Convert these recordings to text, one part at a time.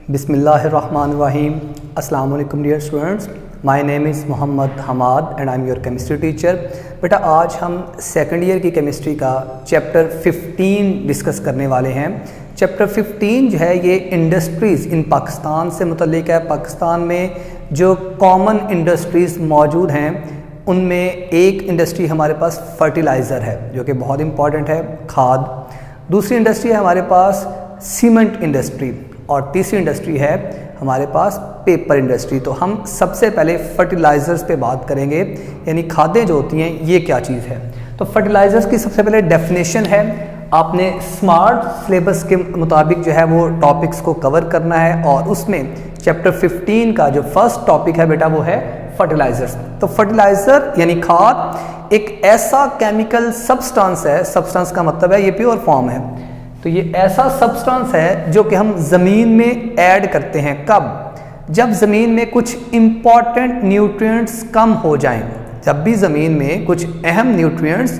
Bismillahirrahmanirrahim. Assalamu alaikum dear students. My name is Mohammad Hamad and I am your chemistry teacher. बेटा आज हम second year की chemistry का chapter 15 discuss करने वाले हैं। चैप्टर 15 जो है ये इंडस्ट्रीज़ इन पाकिस्तान से मुतल्लिक है। पाकिस्तान में जो कॉमन इंडस्ट्रीज़ मौजूद हैं उनमें एक इंडस्ट्री हमारे पास फर्टिलाइज़र है जो कि बहुत इम्पॉर्टेंट है, खाद। दूसरी इंडस्ट्री है हमारे पास सीमेंट इंडस्ट्री और तीसरी इंडस्ट्री है हमारे पास पेपर इंडस्ट्री। तो हम सबसे पहले फर्टिलाइज़र्स पे बात करेंगे, यानी खादें जो होती हैं ये क्या चीज़ है। तो फर्टिलाइज़र्स की सबसे पहले डेफिनेशन है, आपने स्मार्ट सिलेबस के मुताबिक जो है वो टॉपिक्स को कवर करना है और उसमें चैप्टर 15 का जो फर्स्ट टॉपिक है बेटा वो है फर्टिलाइज़र्स। तो फर्टिलाइज़र यानी खाद एक ऐसा केमिकल सब्सटेंस है, सब्सटेंस का मतलब है ये प्योर फॉर्म है, तो ये ऐसा सब्सटेंस है जो कि हम ज़मीन में ऐड करते हैं। कब? जब ज़मीन में कुछ इम्पॉर्टेंट न्यूट्रिएंट्स कम हो जाएं। जब भी ज़मीन में कुछ अहम न्यूट्रिएंट्स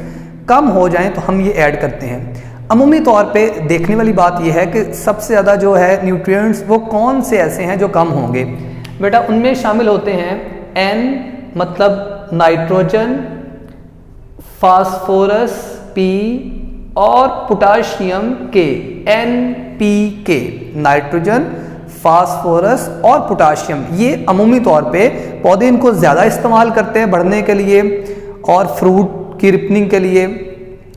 कम हो जाएं तो हम ये ऐड करते हैं। अमूमी तौर पे देखने वाली बात यह है कि सबसे ज़्यादा जो है न्यूट्रिएंट्स वो कौन से ऐसे हैं जो कम होंगे। बेटा उनमें शामिल होते हैं N मतलब नाइट्रोजन, फास्फोरस P और पोटाशियम के NPK, नाइट्रोजन, फास्फोरस और पोटाशियम। ये अमूमी तौर पे पौधे इनको ज़्यादा इस्तेमाल करते हैं बढ़ने के लिए और फ्रूट की रिपनिंग के लिए,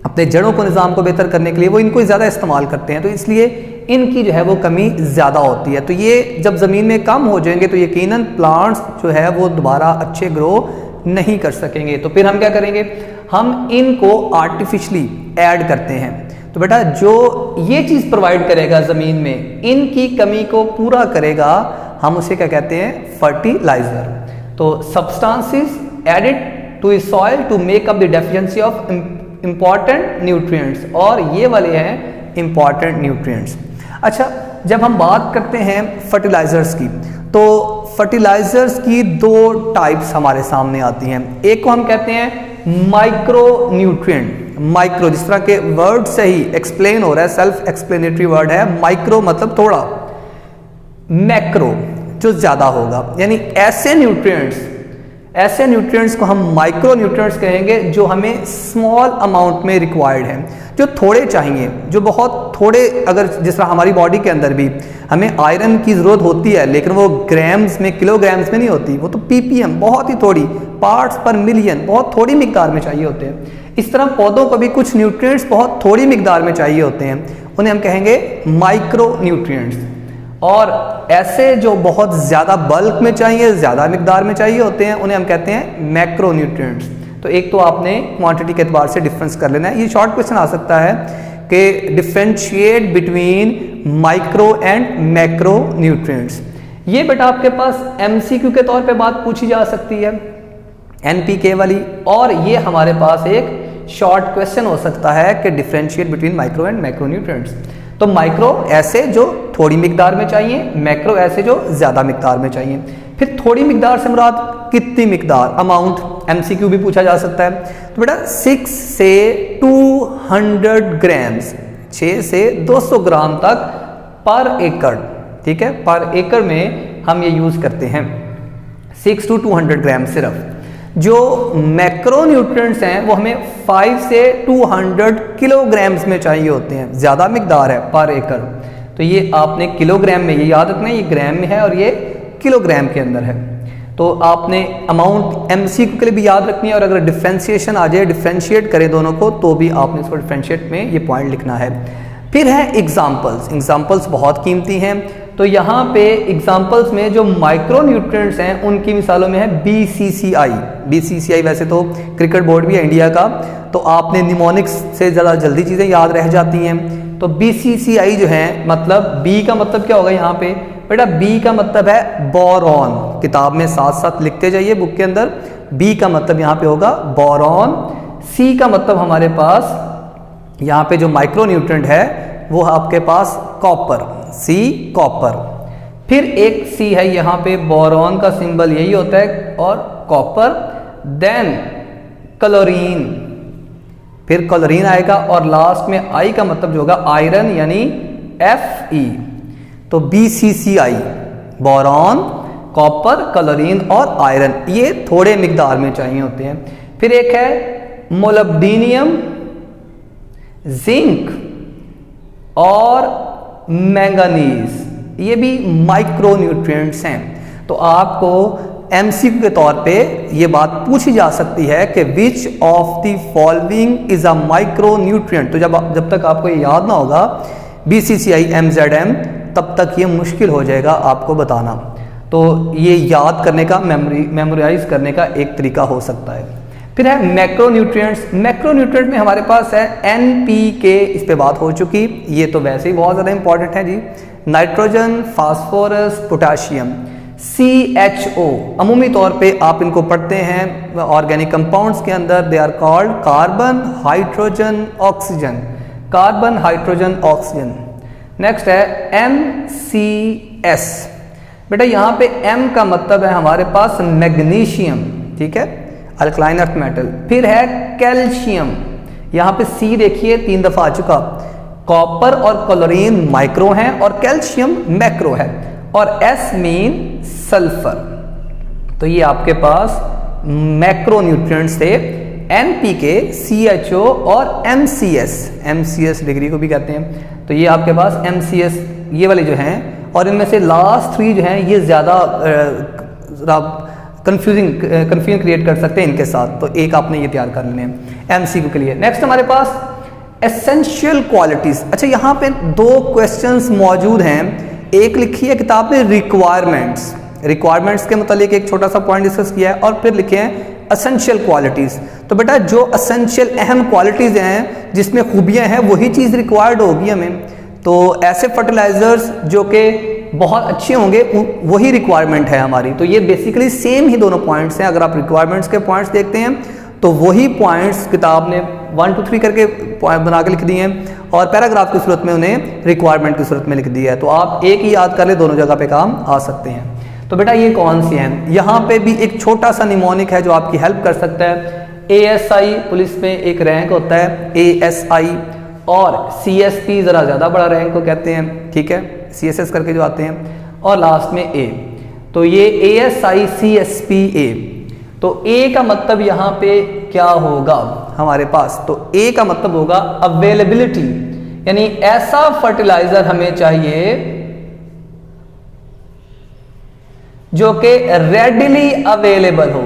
अपने जड़ों को निज़ाम को बेहतर करने के लिए वो इनको ज़्यादा इस्तेमाल करते हैं। तो इसलिए इनकी जो है वो कमी ज़्यादा होती है। तो ये जब ज़मीन में कम हो जाएंगे तो यकीनन प्लांट्स जो है वो दोबारा अच्छे ग्रो नहीं कर सकेंगे। तो फिर हम क्या करेंगे, हम इनको आर्टिफिशली ऐड करते हैं। तो बेटा जो ये चीज़ प्रोवाइड करेगा ज़मीन में, इनकी कमी को पूरा करेगा, हम उसे क्या कहते हैं, फर्टिलाइज़र। तो substances added to soil to make up the deficiency of important nutrients, और ये वाले हैं इम्पॉर्टेंट न्यूट्रिएंट्स। अच्छा, जब हम बात करते हैं फर्टिलाइज़र्स की तो फर्टिलाइज़र्स की दो टाइप्स हमारे सामने आती हैं। एक को हम कहते हैं माइक्रो न्यूट्रिएंट। माइक्रो जिस तरह के वर्ड से ही एक्सप्लेन हो रहा है, सेल्फ एक्सप्लेनेटरी वर्ड है। माइक्रो मतलब थोड़ा, मैक्रो जो ज़्यादा होगा, यानी ऐसे न्यूट्रिएंट्स को हम माइक्रो न्यूट्रिएंट्स कहेंगे जो हमें स्मॉल अमाउंट में रिक्वायर्ड हैं, जो थोड़े चाहिए, जो बहुत थोड़े। अगर जिस तरह हमारी बॉडी के अंदर भी हमें आयरन की ज़रूरत होती है लेकिन वो ग्राम्स में, किलोग्राम्स में नहीं होती, वो तो ppm बहुत ही थोड़ी, पार्ट्स पर मिलियन बहुत थोड़ी मिकदार में चाहिए होते हैं। इस तरह पौधों को भी कुछ न्यूट्रिएंट्स बहुत थोड़ी मिकदार में चाहिए होते हैं, उन्हें हम कहेंगे माइक्रो न्यूट्रिएंट्स। और ऐसे जो बहुत ज़्यादा बल्क में चाहिए, ज़्यादा मिकदार में चाहिए होते हैं, उन्हें हम कहते हैं मैक्रो न्यूट्रिएंट्स। तो एक तो आपने क्वांटिटी के एतबार से डिफरेंस कर लेना है। ये शॉर्ट क्वेश्चन आ सकता है कि differentiate between micro and macro nutrients. ये बेटा आपके पास MCQ के तौर पे बात पूछी जा सकती है, NPK वाली, और ये हमारे पास एक शॉर्ट क्वेश्चन हो सकता है कि differentiate between micro and macro nutrients. तो माइक्रो ऐसे जो थोड़ी मिकदार में चाहिए, मैक्रो ऐसे जो ज़्यादा मिकदार में चाहिए। फिर थोड़ी मिकदार से मुराद कितनी मिकदार, अमाउंट, MCQ भी पूछा जा सकता है। तो बेटा 6 से 200 ग्राम्स, 6 से 200 ग्राम तक पर एकड़, ठीक है, पर एकड़ में हम ये यूज़ करते हैं 6 to 200 ग्राम सिर्फ। जो मैक्रो न्यूट्रिएंट्स हैं वो हमें 5 से 200 किलोग्राम्स में चाहिए होते हैं, ज़्यादा मिकदार है पर एकड़। तो ये आपने किलोग्राम में, ये याद रखना है, ये ग्राम में है और ये किलोग्राम के अंदर है। तो आपने अमाउंट MCQ के लिए भी याद रखनी है, और अगर डिफ्रेंशिएशन आ जाए, डिफ्रेंशिएट करें दोनों को, तो भी आपने इसको डिफ्रेंशिएट में ये पॉइंट लिखना है। फिर है एग्जाम्पल्स। एग्जाम्पल्स बहुत कीमती हैं। तो यहाँ पे एग्जाम्पल्स में जो माइक्रो न्यूट्रिएंट्स हैं उनकी मिसालों में है BCCI वैसे तो क्रिकेट बोर्ड भी है इंडिया का, तो आपने निमोनिक्स से ज़्यादा जल्दी चीज़ें याद रह जाती हैं। तो BCCI जो है, मतलब B का मतलब क्या होगा यहाँ पे बेटा, B का मतलब है बोरॉन। किताब में साथ साथ लिखते जाइए बुक के अंदर, B का मतलब यहाँ पे होगा बोरॉन। C का मतलब हमारे पास यहाँ पे जो माइक्रो न्यूट्रिएंट है वो आपके पास कॉपर, C कॉपर। फिर एक C है यहाँ पे, बोरॉन का सिंबल यही होता है, और कॉपर। देन क्लोरीन, फिर क्लोरीन आएगा, और लास्ट में I का मतलब जो होगा आयरन यानी Fe। तो BCCI, बोरॉन, कॉपर, क्लोरीन और आयरन, ये थोड़े मिकदार में चाहिए होते हैं। फिर एक है मोलिब्डेनम, जिंक और मैंगनीज, ये भी माइक्रो न्यूट्रिएंट्स हैं। तो आपको MCQ के तौर पे ये बात पूछी जा सकती है कि which of the following is a micro nutrient. तो जब तक आपको ये याद ना होगा BCCI MZM, तब तक ये मुश्किल हो जाएगा आपको बताना। तो ये याद करने का, मेमोराइज करने का एक तरीका हो सकता है। फिर है मैक्रोन्यूट्रिएंट्स। मैक्रोन्यूट्रिएंट में हमारे पास है NPK, इस पे बात हो चुकी, ये तो वैसे ही बहुत ज़्यादा इंपॉर्टेंट है जी। नाइट्रोजन, फास्फोरस, पोटाशियम, CHO, अमूमी तौर पे आप इनको पढ़ते हैं ऑर्गेनिक कंपाउंड्स के अंदर, they are called carbon, hydrogen, oxygen, carbon, hydrogen, oxygen. Next है MCS। बेटा यहाँ पे M का मतलब है हमारे पास मैग्नीशियम, ठीक है, अल्कलाइन अर्थ मेटल। फिर है कैल्शियम, यहाँ पे C देखिए 3 दफा आ चुका। कॉपर और क्लोरीन माइक्रो हैं और कैल्शियम मैक्रो है, और S मीन सल्फर। तो ये आपके पास मैक्रो न्यूट्रिएंट्स थे, NPK, CHO और MCS। MCS डिग्री को भी कहते हैं। तो ये आपके पास MCS ये वाले जो हैं, और इनमें से लास्ट 3 जो हैं ये ज़्यादा कंफ्यूजन क्रिएट कर सकते हैं इनके साथ। तो एक आपने ये तैयार कर लेने हैं MCQ के लिए। नेक्स्ट हमारे पास एसेंशियल क्वालिटीज। अच्छा, यहाँ पे 2 क्वेश्चंस मौजूद हैं। एक लिखी है किताब में रिक्वायरमेंट्स, रिक्वायरमेंट्स के मतलब एक छोटा सा पॉइंट डिस्कस किया है, और फिर लिखे हैं एसेंशियल क्वालिटीज। तो बेटा जो एसेंशियल अहम क्वालिटीज हैं, जिसमें खूबियां हैं, वही चीज़ रिक्वायर्ड होगी हमें। तो ऐसे फर्टिलाइजर्स जो कि बहुत अच्छे होंगे वही रिक्वायरमेंट है हमारी। तो ये बेसिकली सेम ही दोनों पॉइंट्स हैं। अगर आप रिक्वायरमेंट्स के पॉइंट्स देखते हैं तो वही पॉइंट्स किताब ने 1 2 3 करके बना के लिख दिए हैं, और पैराग्राफ की सूरत में उन्हें रिक्वायरमेंट की सूरत में लिख दिया है। तो आप एक ही याद कर ले, दोनों जगह पे काम आ सकते हैं। तो बेटा ये कौन सी हैं? यहाँ पे भी एक छोटा सा निमोनिक है जो आपकी हेल्प कर सकता है। ASI पुलिस में एक रैंक होता है ASI, और CSP ज़रा ज़्यादा बड़ा रैंक को कहते हैं, ठीक है, CSS करके जो आते हैं, और लास्ट में A। तो ये ASI CSP A। तो A का मतलब यहाँ पे क्या होगा हमारे पास? तो A का मतलब होगा अवेलेबिलिटी, यानी ऐसा फर्टिलाइजर हमें चाहिए जो कि रेडिली अवेलेबल हो।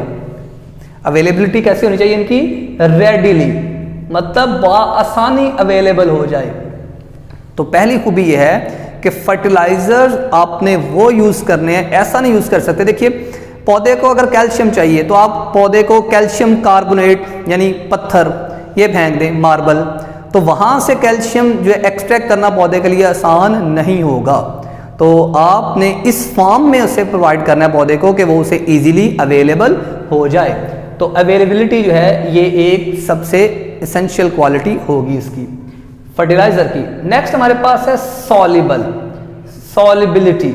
अवेलेबिलिटी कैसी होनी चाहिए इनकी? रेडिली, मतलब आसानी अवेलेबल हो जाए। तो पहली खूबी यह है कि फर्टिलाइजर आपने वो यूज करने हैं, ऐसा नहीं यूज कर सकते। देखिए, पौधे को अगर कैल्शियम चाहिए तो आप पौधे को कैल्शियम कार्बोनेट यानी पत्थर ये फेंक दें, मार्बल, तो वहां से कैल्शियम जो है एक्सट्रैक्ट करना पौधे के लिए आसान नहीं होगा। तो आपने इस फॉर्म में उसे प्रोवाइड करना है पौधे को कि वो उसे इजीली अवेलेबल हो जाए। तो अवेलेबिलिटी जो है ये एक सबसे एसेंशियल क्वालिटी होगी इसकी फर्टिलाइजर की। नेक्स्ट हमारे पास है सॉल्युबल, सॉल्युबिलिटी।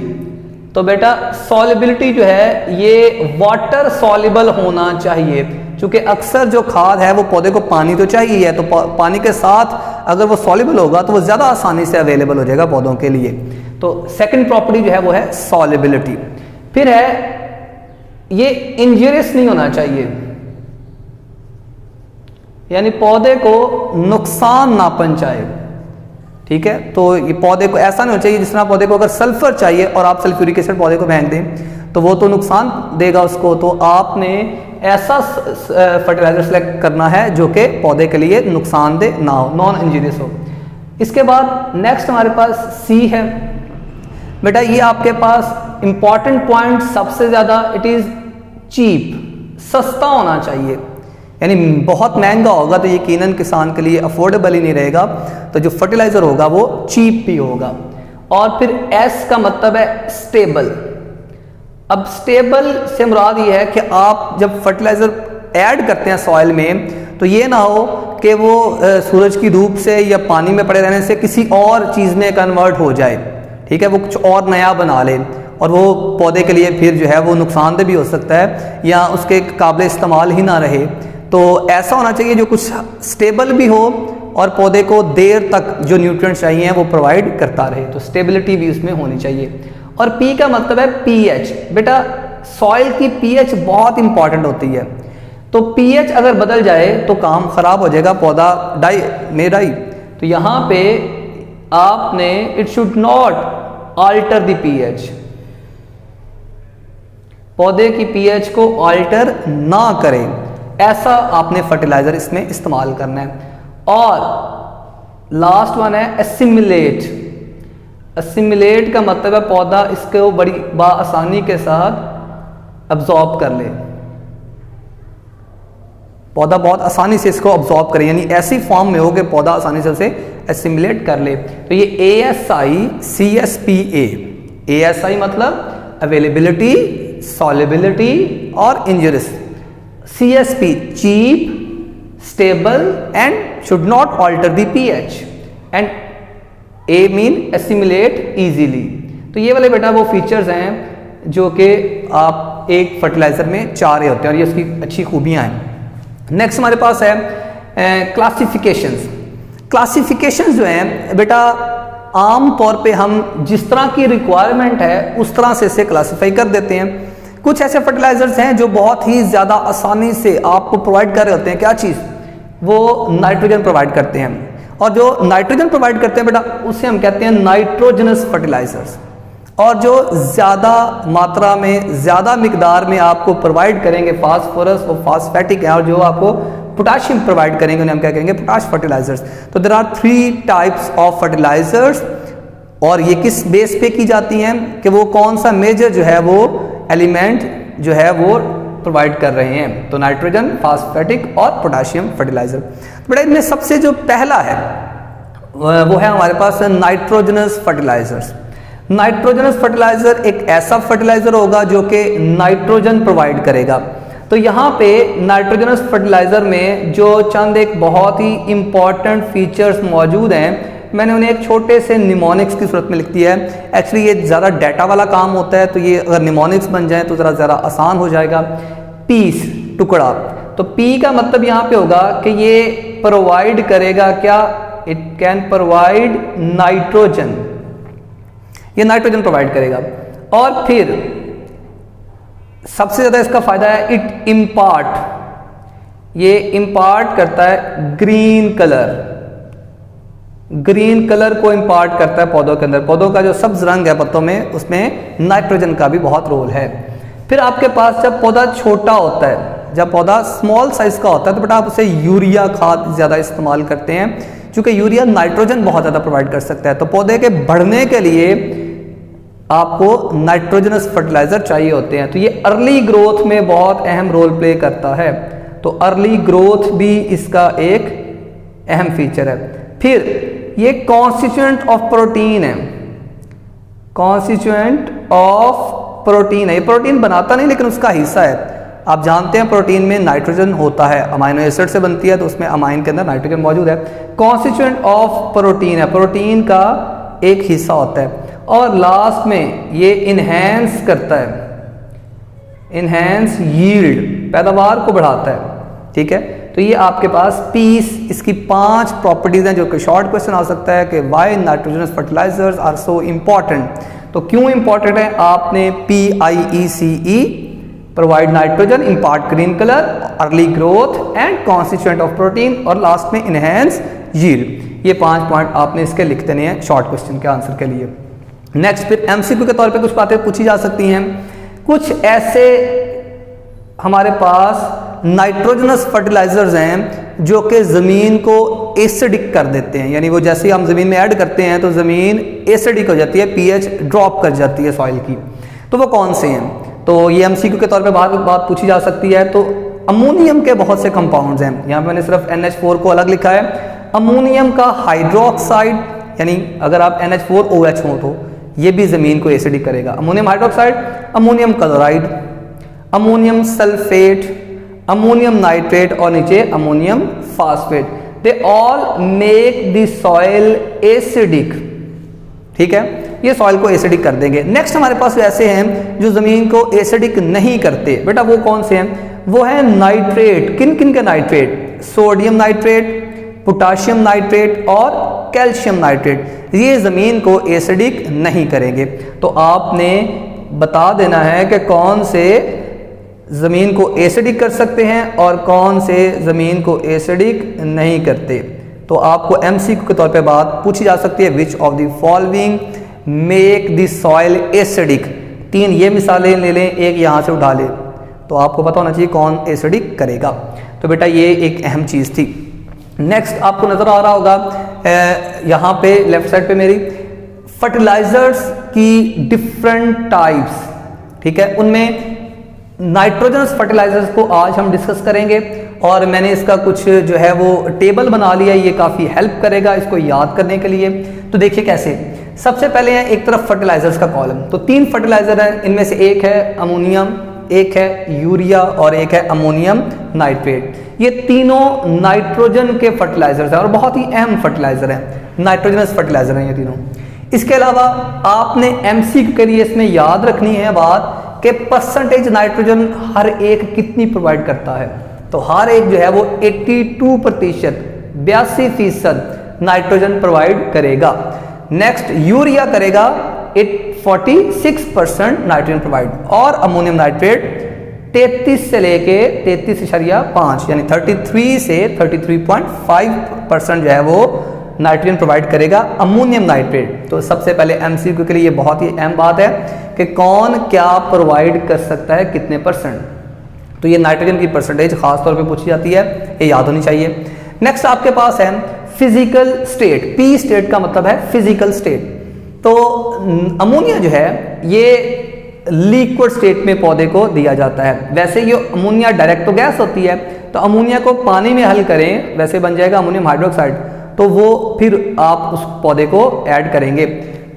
तो बेटा सॉल्युबिलिटी जो है ये वाटर सॉल्युबल होना चाहिए, क्योंकि अक्सर जो खाद है वो पौधे को पानी तो चाहिए है, तो पानी के साथ अगर वो सॉल्युबल होगा तो वो ज़्यादा आसानी से अवेलेबल हो जाएगा पौधों के लिए। तो सेकंड प्रॉपर्टी जो है वो है सॉल्युबिलिटी। फिर है ये इंजरियस नहीं होना चाहिए, यानी पौधे को नुकसान ना पहुंचाए, ठीक है। तो ये पौधे को ऐसा नहीं होना चाहिए जिस तरह पौधे को अगर सल्फर चाहिए और आप सल्फ्यूरिक एसिड पौधे को फेंक दें तो वो तो नुकसान देगा उसको। तो आपने ऐसा फर्टिलाइजर सेलेक्ट करना है जो कि पौधे के लिए नुकसानदेह ना हो, नॉन इंजीनियस हो। इसके बाद नेक्स्ट हमारे पास सी है। बेटा ये आपके पास इंपॉर्टेंट पॉइंट सबसे ज़्यादा, इट इज़ चीप, सस्ता होना चाहिए, यानी बहुत महंगा होगा तो यकीनन किसान के लिए अफोर्डेबल ही नहीं रहेगा। तो जो फर्टिलाइजर होगा वो चीप भी होगा। और फिर एस का मतलब है स्टेबल। अब स्टेबल से मुराद ये है कि आप जब फर्टिलाइजर ऐड करते हैं सॉइल में तो ये ना हो कि वो सूरज की धूप से या पानी में पड़े रहने से किसी और चीज़ में कन्वर्ट हो जाए, ठीक है, वो कुछ और नया बना ले और वो पौधे के लिए फिर जो है वो नुकसानदेह भी हो सकता है या उसके काबिल इस्तेमाल ही ना रहे। तो ऐसा होना चाहिए जो कुछ स्टेबल भी हो और पौधे को देर तक जो न्यूट्रिएंट्स चाहिए वो प्रोवाइड करता रहे, तो स्टेबिलिटी भी उसमें होनी चाहिए। और पी का मतलब है पीएच। बेटा सॉइल की पीएच बहुत इंपॉर्टेंट होती है, तो पीएच अगर बदल जाए तो काम खराब हो जाएगा, पौधा डाई। तो यहाँ पे आपने it should not alter the pH, पौधे की पीएच को अल्टर ना करें, ऐसा आपने फर्टिलाइजर इसमें इस्तेमाल करना है। और लास्ट वन है एसिमिलेट। एसिमिलेट का मतलब है पौधा इसको बड़ी आसानी के साथ अब्जॉर्ब कर ले, पौधा बहुत आसानी से इसको अब्जॉर्ब करे, यानी ऐसी फॉर्म में हो कि पौधा आसानी से उसे एसिमिलेट कर ले। तो ये ASI-CSPA, ASI मतलब अवेलेबिलिटी, सॉल्युबिलिटी और injurious, CSP cheap, stable and should not alter the pH, and A mean assimilate easily. तो ये वाले बेटा वो फीचर्स हैं जो कि आप एक फर्टिलाइजर में चाह रहे होते हैं और ये उसकी अच्छी खूबियां हैं। नेक्स्ट हमारे पास है क्लासिफिकेशंस। क्लासिफिकेशंस जो हैं बेटा आम तौर पे हम जिस तरह की रिक्वायरमेंट है उस तरह से इसे क्लासिफाई कर देते हैं। कुछ ऐसे फर्टिलाइजर्स हैं जो बहुत ही ज़्यादा आसानी से आपको प्रोवाइड कर रहे होते हैं, क्या चीज़, वो नाइट्रोजन प्रोवाइड करते हैं, और जो नाइट्रोजन प्रोवाइड करते हैं बेटा उसे हम कहते हैं नाइट्रोजनस फर्टिलाइजर्स। और जो ज़्यादा मात्रा में, ज़्यादा मिकदार में आपको प्रोवाइड करेंगे फास्फोरस और फास्फेटिक है, और जो आपको पोटाशियम प्रोवाइड करेंगे उन्हें हम क्या कहेंगे, पोटाश फर्टिलाइजर्स। तो there are 3 types of fertilisers, और ये किस बेस पे की जाती हैं कि वो कौन सा मेजर जो है वो एलिमेंट जो है वो प्रोवाइड कर रहे हैं। तो नाइट्रोजन, फास्फेटिक और पोटाशियम फर्टिलाइजर। तो बेटा इनमें सबसे जो पहला है वो है हमारे पास नाइट्रोजनस फर्टिलाइजर्स। नाइट्रोजनस फर्टिलाइजर एक ऐसा फर्टिलाइजर होगा जो कि नाइट्रोजन प्रोवाइड करेगा। तो यहाँ पे नाइट्रोजनस फर्टिलाइजर में जो चंद एक बहुत ही इंपॉर्टेंट फीचर्स मौजूद हैं, मैंने उन्हें एक छोटे से निमोनिक्स की सूरत में लिख दिया है। एक्चुअली ये ज़्यादा डाटा वाला काम होता है, तो ये अगर निमोनिक्स बन जाए तो ज़रा आसान हो जाएगा। पीस, टुकड़ा। तो पी का मतलब यहाँ पे होगा कि ये प्रोवाइड करेगा क्या, इट कैन प्रोवाइड नाइट्रोजन, ये नाइट्रोजन प्रोवाइड करेगा। और फिर सबसे ज़्यादा इसका फायदा है इट इम्पार्ट, ये इम्पार्ट करता है ग्रीन कलर, ग्रीन कलर को इम्पार्ट करता है पौधों के अंदर। पौधों का जो सब्ज रंग है पत्तों में, उसमें नाइट्रोजन का भी बहुत रोल है। फिर आपके पास जब पौधा छोटा होता है, जब पौधा स्मॉल साइज का होता है, तो बेटा आप उसे यूरिया खाद ज़्यादा इस्तेमाल करते हैं, क्योंकि यूरिया नाइट्रोजन बहुत ज़्यादा प्रोवाइड कर सकता है। तो पौधे के बढ़ने के लिए आपको नाइट्रोजनस फर्टिलाइजर चाहिए होते हैं। तो ये अर्ली ग्रोथ में बहुत अहम रोल प्ले करता है, तो अर्ली ग्रोथ भी इसका एक अहम फीचर है। फिर ये कॉन्स्टिट्यूएंट ऑफ प्रोटीन है, कॉन्स्टिट्यूएंट ऑफ प्रोटीन है, ये प्रोटीन बनाता नहीं लेकिन उसका हिस्सा है। आप जानते हैं प्रोटीन में नाइट्रोजन होता है, अमाइनो एसिड से बनती है, तो उसमें अमाइन के अंदर नाइट्रोजन मौजूद है। कॉन्स्टिट्यूएंट ऑफ प्रोटीन है, प्रोटीन का एक हिस्सा होता है। और लास्ट में ये इन्हेंस करता है, इन्हेंस यील्ड, पैदावार को बढ़ाता है। ठीक है, तो ये आपके पास पीस, इसकी 5 प्रॉपर्टीज हैं जो कि शॉर्ट क्वेश्चन आ सकता है कि why nitrogenous fertilisers are so important. तो क्यों इंपॉर्टेंट है, आपने PIECE provide nitrogen, impart green colour, early growth and constituent of protein, और लास्ट में इनहेंस यील्ड। ये 5 पॉइंट आपने इसके लिख देने हैं शॉर्ट क्वेश्चन के आंसर के लिए। नेक्स्ट फिर MCQ के तौर पे कुछ बातें पूछी जा सकती हैं। कुछ ऐसे हमारे पास नाइट्रोजनस फर्टिलाइजर्स हैं जो कि ज़मीन को एसिडिक कर देते हैं, यानी वो जैसे ही हम ज़मीन में ऐड करते हैं तो ज़मीन एसिडिक हो जाती है, pH ड्रॉप कर जाती है सॉइल की। तो वो कौन से हैं, तो ये MCQ के तौर पे बात पूछी जा सकती है। तो अमोनियम के बहुत से कंपाउंड्स हैं, यहाँ पे मैंने सिर्फ NH4 को अलग लिखा है। अमोनियम का हाइड्रोक्साइड, यानी अगर आप NH4OH हो तो ये भी ज़मीन को एसिडिक करेगा। Ammonium hydroxide, ammonium chloride, ammonium sulphate, ammonium nitrate और नीचे ammonium phosphate, they all make the soil acidic. ठीक है, ये सॉइल को एसिडिक कर देंगे। नेक्स्ट हमारे पास ऐसे हैं जो ज़मीन को एसिडिक नहीं करते। बेटा वो कौन से हैं, वो है नाइट्रेट। किन किन के nitrate? Sodium nitrate, potassium nitrate और कैल्शियम नाइट्रेट। ये ज़मीन को एसिडिक नहीं करेंगे। तो आपने बता देना है कि कौन से ज़मीन को एसिडिक कर सकते हैं और कौन से ज़मीन को एसिडिक नहीं करते। तो आपको एमसीक्यू के तौर पे बात पूछी जा सकती है, which of the following make the soil acidic. 3 ये मिसालें ले लें, एक यहाँ से उठा लें, तो आपको पता होना चाहिए कौन एसिडिक करेगा। तो बेटा ये एक अहम चीज़ थी। नेक्स्ट आपको नज़र आ रहा होगा यहाँ पे लेफ्ट साइड पे मेरी फर्टिलाइजर्स की डिफरेंट टाइप्स, ठीक है। उनमें नाइट्रोजनस फर्टिलाइजर्स को आज हम डिस्कस करेंगे और मैंने इसका कुछ जो है वो टेबल बना लिया, ये काफ़ी हेल्प करेगा इसको याद करने के लिए। तो देखिए कैसे, सबसे पहले है एक तरफ फर्टिलाइजर्स का कॉलम, तो 3 फर्टिलाइजर है, इनमें से एक है अमोनियम, एक है यूरिया और एक है अमोनियम नाइट्रेट। ये तीनों नाइट्रोजन के फर्टिलाइजर्स हैं और बहुत ही अहम फर्टिलाइजर हैं, नाइट्रोजनस फर्टिलाइजर हैं ये तीनों। इसके अलावा आपने एमसीक्यू के लिए इसमें याद रखनी है बात कि परसेंटेज नाइट्रोजन हर एक कितनी प्रोवाइड करता है। तो हर एक जो है वो 82%, 82% नाइट्रोजन प्रोवाइड करेगा। नेक्स्ट यूरिया करेगा 46% नाइट्रोजन प्रोवाइड और अमोनियम नाइट्रेट 33 से लेके 33.5 यानी 33 से 33.5% जो है वो नाइट्रोजन प्रोवाइड करेगा अमोनियम नाइट्रेट। तो सबसे पहले एमसीक्यू के लिए ये बहुत ही अहम बात है कि कौन क्या प्रोवाइड कर सकता है, कितने %। तो ये नाइट्रोजन की परसेंटेज खास तौर पे पूछी जाती है, ये याद होनी चाहिए। नेक्स्ट आपके पास है फिजिकल स्टेट। पी स्टेट का मतलब है फिजिकल स्टेट। तो अमोनिया जो है ये लिक्विड स्टेट में पौधे को दिया जाता है। वैसे ये अमोनिया डायरेक्ट तो गैस होती है, तो अमोनिया को पानी में हल करें, वैसे बन जाएगा अमोनियम हाइड्रोक्साइड, तो वो फिर आप उस पौधे को ऐड करेंगे।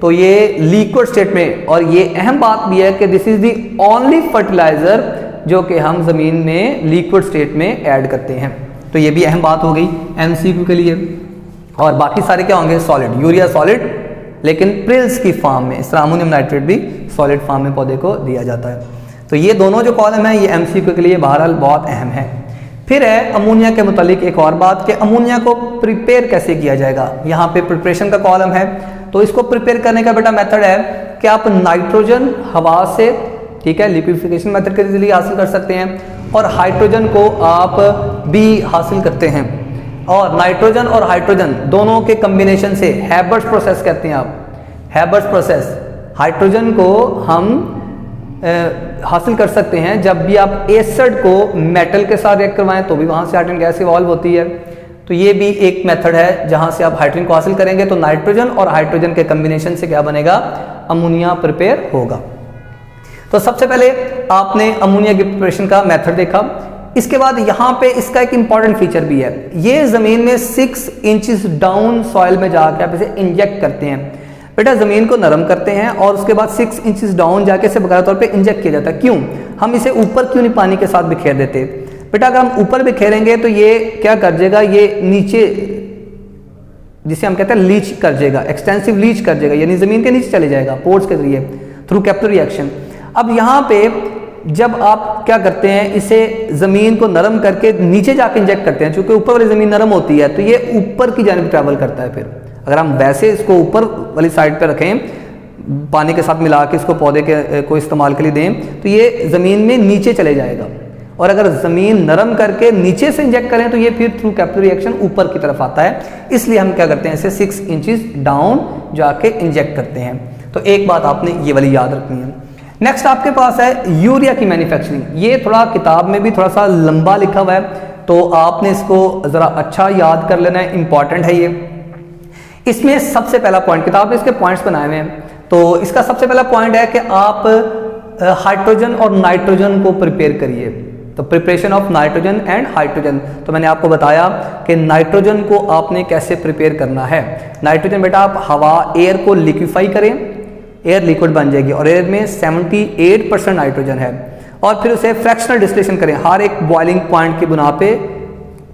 तो ये लिक्विड स्टेट में, और ये अहम बात भी है कि this is the only fertiliser जो कि हम ज़मीन में लिक्विड स्टेट में ऐड करते हैं। तो ये भी अहम बात हो गई एमसीक्यू के लिए। और बाकी सारे क्या होंगे? सॉलिड, यूरिया सॉलिड, लेकिन प्रिल्स की फॉर्म में। इस तरह अमोनियम नाइट्रेट भी सॉलिड फॉर्म में पौधे को दिया जाता है। तो ये दोनों जो कॉलम है ये एमसीक्यू के लिए बहरहाल बहुत अहम है। फिर है अमोनिया के मुतालिक एक और बात कि अमोनिया को प्रिपेयर कैसे किया जाएगा। यहाँ पे प्रिपरेशन का कॉलम है, तो इसको प्रिपेयर करने का बेटा मेथड है कि आप नाइट्रोजन हवा से, ठीक है, लिक्विफिकेशन मेथड के जरिए हासिल कर सकते हैं, और हाइड्रोजन को आप भी हासिल करते हैं। और नाइट्रोजन और हाइड्रोजन दोनों के कम्बिनेशन से हैबर्स प्रोसेस कहते हैं आप, हैबर्स प्रोसेस। हाइड्रोजन को हम हासिल कर सकते हैं जब भी आप एसिड को मेटल के साथ रिएक्ट करवाएं, तो भी वहाँ से हाइड्रोजन गैस इवॉल्व होती है। तो ये भी एक मेथड है जहाँ से आप हाइड्रोजन को हासिल करेंगे। तो नाइट्रोजन और हाइड्रोजन के कम्बिनेशन से क्या बनेगा? अमोनिया प्रिपेयर होगा। तो सबसे पहले आपने अमोनिया की प्रिपरेशन का मेथड देखा। इसके बाद यहाँ पे इसका एक इंपॉर्टेंट फीचर भी है, ये ज़मीन में 6 इंचेस डाउन सॉइल में जाके आप इसे इंजेक्ट करते हैं। बेटा ज़मीन को नरम करते हैं और उसके बाद 6 इंचेस डाउन जाके इसे बकायदा तौर पे इंजेक्ट किया जाता है। क्यों? हम इसे ऊपर क्यों नहीं पानी के साथ बिखेर देते? बेटा अगर हम ऊपर बिखेरेंगे तो ये क्या कर जाएगा, ये नीचे, जिसे हम कहते हैं लीच कर जाएगा, एक्सटेंसिव लीच कर जाएगा, यानी ज़मीन के नीचे चले जाएगा पोर्स के जरिए थ्रू कैपिलरी रिएक्शन। अब यहाँ पे जब आप क्या करते हैं, इसे ज़मीन को नरम करके नीचे जाके इंजेक्ट करते हैं, चूँकि ऊपर वाली ज़मीन नरम होती है तो ये ऊपर की जानिब ट्रैवल करता है। फिर अगर हम वैसे इसको ऊपर वाली साइड पे रखें, पानी के साथ मिला के इसको पौधे के को इस्तेमाल के लिए दें, तो ये ज़मीन में नीचे चले जाएगा। और अगर ज़मीन नरम करके नीचे से इंजेक्ट करें तो ये फिर थ्रू कैपिलरी रिएक्शन ऊपर की तरफ आता है। इसलिए हम क्या करते हैं, इसे 6 इंचेस डाउन जाके इंजेक्ट करते हैं। तो एक बात आपने ये वाली याद रखनी है। नेक्स्ट आपके पास है यूरिया की मैन्युफैक्चरिंग। ये थोड़ा किताब में भी थोड़ा सा लंबा लिखा हुआ है, तो आपने इसको ज़रा अच्छा याद कर लेना है, इंपॉर्टेंट है ये। इसमें सबसे पहला पॉइंट, किताब में इसके पॉइंट्स बनाए हुए हैं, तो इसका सबसे पहला पॉइंट है कि आप हाइड्रोजन और नाइट्रोजन को प्रिपेयर करिए। तो preparation of nitrogen and hydrogen. तो मैंने आपको बताया कि नाइट्रोजन को आपने कैसे प्रिपेयर करना है। नाइट्रोजन बेटा आप हवा, एयर को लिक्विफाई करें, एयर लिक्विड बन जाएगी, और एयर में 78% नाइट्रोजन है, और फिर उसे फ्रैक्शनल डिस्टिलेशन करें। हर एक बॉइलिंग पॉइंट की बुना पे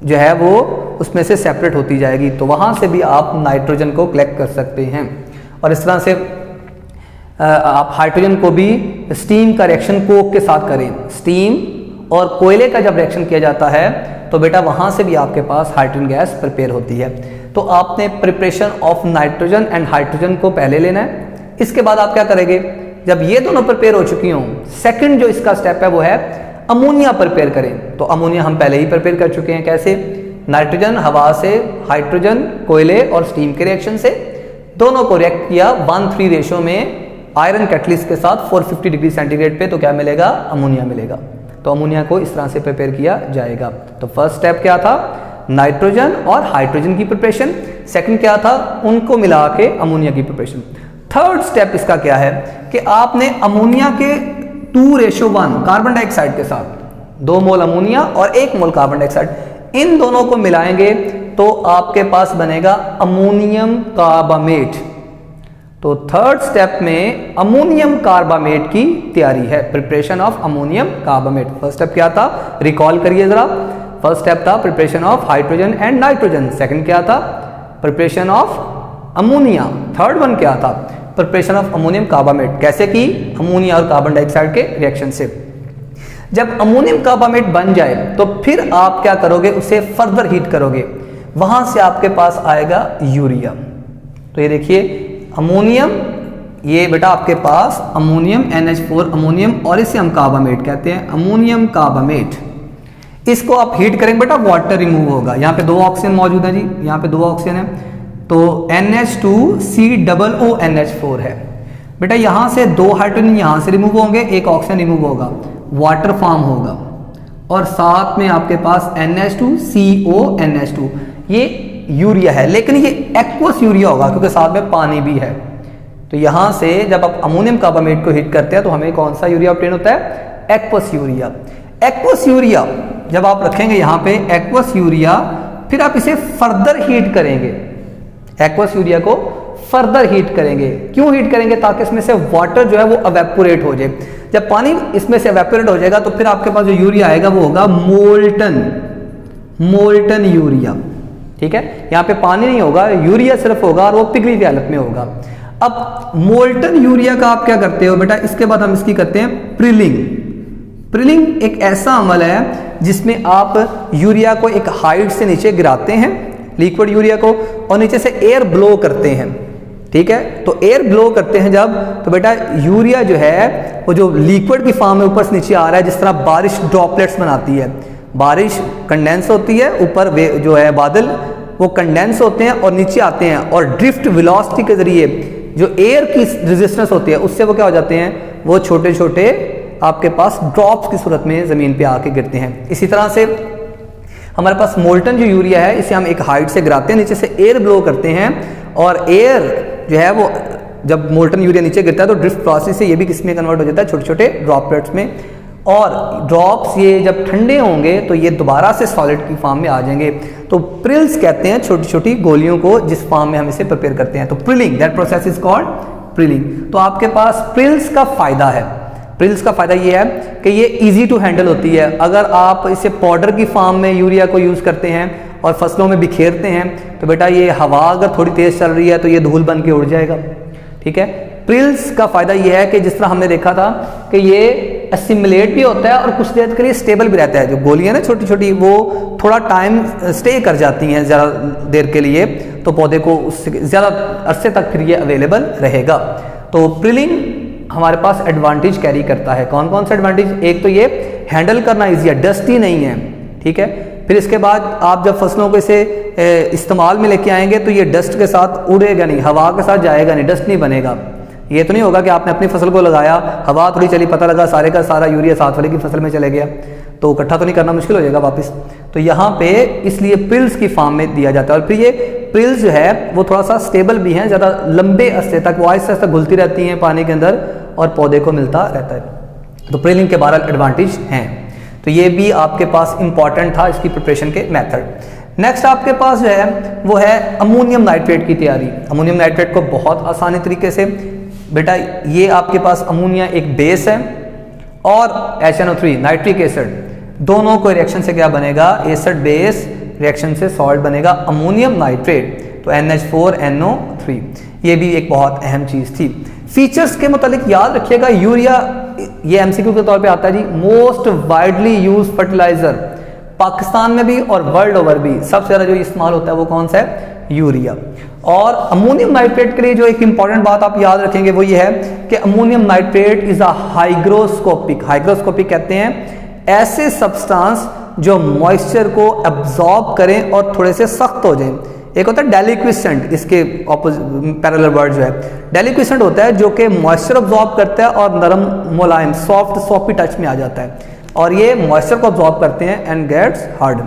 जो है वो उसमें से सेपरेट होती जाएगी, तो वहाँ से भी आप नाइट्रोजन को कलेक्ट कर सकते हैं। और इस तरह से आप हाइड्रोजन को भी स्टीम का रिएक्शन कोक के साथ करें, स्टीम और कोयले का जब रिएक्शन किया जाता है तो बेटा वहाँ से भी आपके पास हाइड्रोजन गैस प्रिपेयर होती है। तो आपने preparation of nitrogen and hydrogen को पहले लेना है। इसके बाद आप क्या करेंगे, जब ये दोनों प्रिपेयर हो चुकी हों, सेकंड जो इसका स्टेप है वो है अमोनिया प्रिपेयर करें। तो अमोनिया हम पहले ही प्रिपेयर कर चुके हैं। कैसे? नाइट्रोजन हवा से, हाइड्रोजन कोयले और स्टीम के रिएक्शन से, दोनों को रिएक्ट किया 1:3 रेशो में आयरन कैटलिस्ट के साथ 450 डिग्री सेंटीग्रेड पे, तो क्या मिलेगा? अमोनिया मिलेगा। तो अमोनिया को इस तरह से प्रिपेयर किया जाएगा। तो फर्स्ट स्टेप क्या था? नाइट्रोजन और हाइड्रोजन की प्रिपरेशन। सेकंड क्या था? उनको मिला के अमोनिया की प्रिपरेशन। थर्ड स्टेप इसका क्या है कि आपने अमोनिया के 2:1 कार्बन डाइऑक्साइड के साथ 2 मोल अमोनिया और 1 मोल कार्बन डाइऑक्साइड, इन दोनों को मिलाएंगे तो आपके पास बनेगा अमोनियम कार्बामेट। तो थर्ड स्टेप में अमोनियम कार्बामेट की तैयारी है, preparation of ammonium carbamate. First step क्या था? रिकॉल करिए जरा। फर्स्ट स्टेप था preparation of hydrogen and nitrogen. Second क्या था? Preparation of ammonia. Third one क्या था? Preparation of ammonium carbamate. कैसे की? अमोनिया और कार्बन डाइऑक्साइड के रिएक्शन से। जब अमोनियम कार्बामेट बन जाए तो फिर आप क्या करोगे? उसे फर्दर हीट करोगे, वहां से आपके पास आएगा यूरिया। तो ये देखिए अमोनियम, ये बेटा आपके पास अमोनियम NH4 अमोनियम, और इसे हम कार्बामेट कहते हैं, अमोनियम कार्बामेट। इसको आप हीट करेंगे बेटा, वाटर रिमूव होगा। यहाँ पे 2 ऑक्सीजन मौजूद है जी, यहाँ पे 2 ऑक्सीजन है, तो NH2COONH4 है बेटा। यहाँ से 2 हाइड्रोजन यहाँ से रिमूव होंगे, 1 ऑक्सीजन रिमूव होगा, वाटर फॉर्म होगा, और साथ में आपके पास NH2CONH2, ये यूरिया है, लेकिन ये एक्वस यूरिया होगा क्योंकि साथ में पानी भी है। तो यहां से जब आप अमोनियम कार्बामेट को हीट करते हैं तो हमें कौन सा यूरिया ऑब्टेन होता है? Aqueous urea. एक्वस यूरिया जब आप रखेंगे यहां पे एक्वस यूरिया, फिर आप इसे फर्दर हीट करेंगे। एक्वस यूरिया को फर्दर हीट करेंगे। क्यों हीट करेंगे? ताकि इसमें से वाटर जो है वो एवेपोरेट हो जाए। जब पानी इसमें से एवेपोरेट हो जाएगा तो फिर आपके पास जो यूरिया आएगा वो होगा मोल्टन यूरिया। ठीक है, यहाँ पे पानी नहीं होगा, यूरिया सिर्फ होगा और वो पिघली हुई हालत में होगा। अब मोल्टन यूरिया का आप क्या करते हो बेटा? इसके बाद हम इसकी करते हैं प्रिलिंग। प्रिलिंग एक ऐसा अमल है जिसमें आप यूरिया को एक हाइट से नीचे गिराते हैं, लिक्विड यूरिया को, और नीचे से एयर ब्लो करते हैं। ठीक है, तो एयर ब्लो करते हैं जब, तो बेटा यूरिया जो है वो जो लिक्विड की फॉर्म में ऊपर से नीचे आ रहा है, जिस तरह बारिश ड्रॉपलेट्स बनाती है, बारिश कंडेंस होती है, ऊपर जो है बादल वो कंडेंस होते हैं और नीचे आते हैं, और ड्रिफ्ट वेलोसिटी के जरिए जो एयर की रेजिस्टेंस होती है उससे वो क्या हो जाते हैं? वो छोटे छोटे आपके पास ड्रॉप्स की सूरत में ज़मीन पे आके गिरते हैं। इसी तरह से हमारे पास मोल्टन जो यूरिया है, इसे हम एक हाइट से गिराते हैं, नीचे से एयर ब्लो करते हैं, और एयर जो है वो जब मोल्टन यूरिया नीचे गिरता है तो ड्रिफ्ट प्रोसेस से ये भी किस में कन्वर्ट हो जाता है? छोटे छोटे ड्रॉपलेट्स में। और ड्रॉप्स ये जब ठंडे होंगे तो ये दोबारा से सॉलिड की फॉर्म में आ जाएंगे। तो प्रिल्स कहते हैं छोटी छोटी गोलियों को जिस फॉर्म में हम इसे प्रिपेयर करते हैं। तो प्रिलिंग, दैट प्रोसेस इज कॉल्ड प्रिलिंग। तो आपके पास प्रिल्स का फायदा है। प्रिल्स का फायदा ये है कि ये इजी टू हैंडल होती है। अगर आप इसे पाउडर की फॉर्म में यूरिया को यूज़ करते हैं और फसलों में बिखेरते हैं तो बेटा ये हवा अगर थोड़ी तेज़ चल रही है तो ये धूल बन के उड़ जाएगा। ठीक है, प्रिल्स का फायदा ये है कि जिस तरह हमने देखा था कि ये असिमिलेट भी होता है और कुछ देर के लिए स्टेबल भी रहता है। जो गोलियां ना छोटी छोटी वो थोड़ा टाइम स्टे कर जाती हैं ज़्यादा देर के लिए, तो पौधे को उससे ज़्यादा अरसे तक फिर ये अवेलेबल रहेगा। तो प्रिलिंग हमारे पास एडवांटेज कैरी करता है। कौन कौन सा एडवांटेज? एक तो ये हैंडल करना ईजी है, डस्टी नहीं है। ठीक है, फिर इसके बाद आप जब फसलों को इसे इस्तेमाल में लेके आएंगे तो ये डस्ट के साथ उड़ेगा नहीं, हवा के साथ जाएगा नहीं, डस्ट नहीं बनेगा। ये तो नहीं होगा कि आपने अपनी फसल को लगाया, हवा थोड़ी चली, पता लगा सारे का सारा यूरिया साथ वाले की फसल में चले गया, तो इकट्ठा तो नहीं करना, मुश्किल हो जाएगा वापस। तो यहाँ पे इसलिए प्रिल्स की फॉर्म में दिया जाता है। और फिर ये प्रिल्स जो है वो थोड़ा सा स्टेबल भी हैं, ज़्यादा लंबे अरसे तक वो आहिस्ता आहिस्ता घुलती रहती हैं पानी के अंदर और पौधे को मिलता रहता है। तो प्रिलिंग के 12 एडवांटेज हैं। तो ये भी आपके पास इंपॉर्टेंट था इसकी प्रिपरेशन के मेथड। नेक्स्ट आपके पास जो है वो है अमोनियम नाइट्रेट की तैयारी। अमोनियम नाइट्रेट को बहुत आसानी तरीके से बेटा, ये आपके पास अमोनिया एक बेस है और HNO3 नाइट्रिक एसिड, दोनों को रिएक्शन से क्या बनेगा? एसिड बेस रिएक्शन से सॉल्ट बनेगा अमोनियम नाइट्रेट, तो NH4NO3। ये भी एक बहुत अहम चीज़ थी। फीचर्स के मुतालिक याद रखिएगा, यूरिया ये एमसीक्यू के तौर पे आता है जी, most widely use fertiliser Pakistan में भी और वर्ल्ड ओवर भी सबसे ज़्यादा जो इस्तेमाल होता है वो कौन सा है? यूरिया। और अमोनियम नाइट्रेट के लिए जो एक इंपॉर्टेंट बात आप याद रखेंगे वो ये है कि ammonium nitrate is a hygroscopic, hygroscopic कहते हैं ऐसे सब्सटेंस जो मॉइस्चर को एब्जॉर्ब करें और थोड़े से सख्त हो जाएं। एक होता है डेलिक्विसेंट, इसके पैरेलल वर्ड जो है डेलिक्विसेंट होता है जो कि मॉइस्चर एब्जॉर्ब करता है और नरम मुलायम सॉफ्टी टच में आ जाता है, और ये मॉइस्चर को एब्जॉर्ब करते हैं एंड गेट्स हार्ड।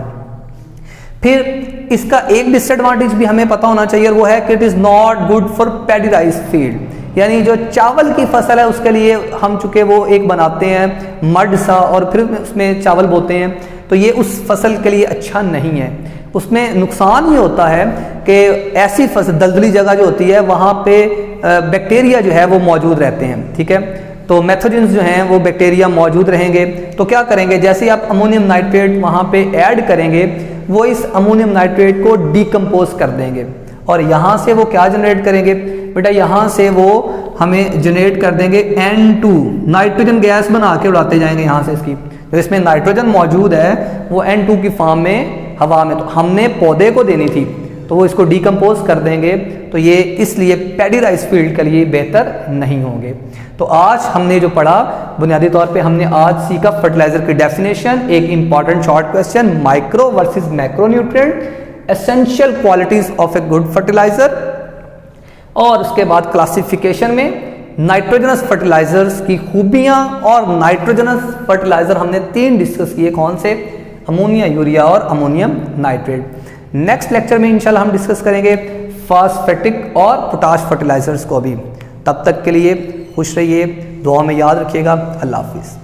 फिर इसका एक डिसएडवांटेज भी हमें पता होना चाहिए, और वो है कि it is not good for paddy rice field, यानी जो चावल की फसल है उसके लिए हम चूँकि वो एक बनाते हैं मड सा और फिर उसमें चावल बोते हैं, तो ये उस फसल के लिए अच्छा नहीं है। उसमें नुकसान ये होता है कि ऐसी फसल दलदली जगह जो होती है वहाँ पे बैक्टीरिया जो है वो मौजूद रहते हैं, ठीक है, तो मैथोजेंस जो हैं वो बैक्टीरिया मौजूद रहेंगे। तो क्या करेंगे, जैसे आप अमोनियम नाइट्रेट वहाँ पे ऐड करेंगे वो इस अमोनियम नाइट्रेट को डिकम्पोज कर देंगे, और यहाँ से वो क्या जनरेट करेंगे बेटा, यहाँ से वो हमें जनरेट कर देंगे N2 नाइट्रोजन गैस बना के उड़ाते जाएंगे यहाँ से इसकी, तो इसमें नाइट्रोजन मौजूद है वो N2 की फॉर्म में हवा में, तो हमने पौधे को देनी थी तो वो इसको डिकम्पोज कर देंगे, तो ये इसलिए पैडी राइस फील्ड के लिए बेहतर नहीं होंगे। तो आज हमने जो पढ़ा बुनियादी तौर पे हमने आज सीखा फर्टिलाइजर की डेफिनेशन, एक important short question micro versus macro nutrient, essential qualities of a good fertiliser, और उसके बाद क्लासिफिकेशन में नाइट्रोजनस फर्टिलाइजर्स की खूबियां और नाइट्रोजनस फर्टिलाइजर हमने 3 डिस्कस किए, कौन से? अमोनिया, यूरिया और अमोनियम नाइट्रेट। नेक्स्ट लेक्चर में इंशाल्लाह हम डिस्कस करेंगे फास्फेटिक और पोटाश फर्टिलाइजर्स को भी। तब तक के लिए खुश रहिए, दुआ में याद रखिएगा। अल्लाह हाफिज़।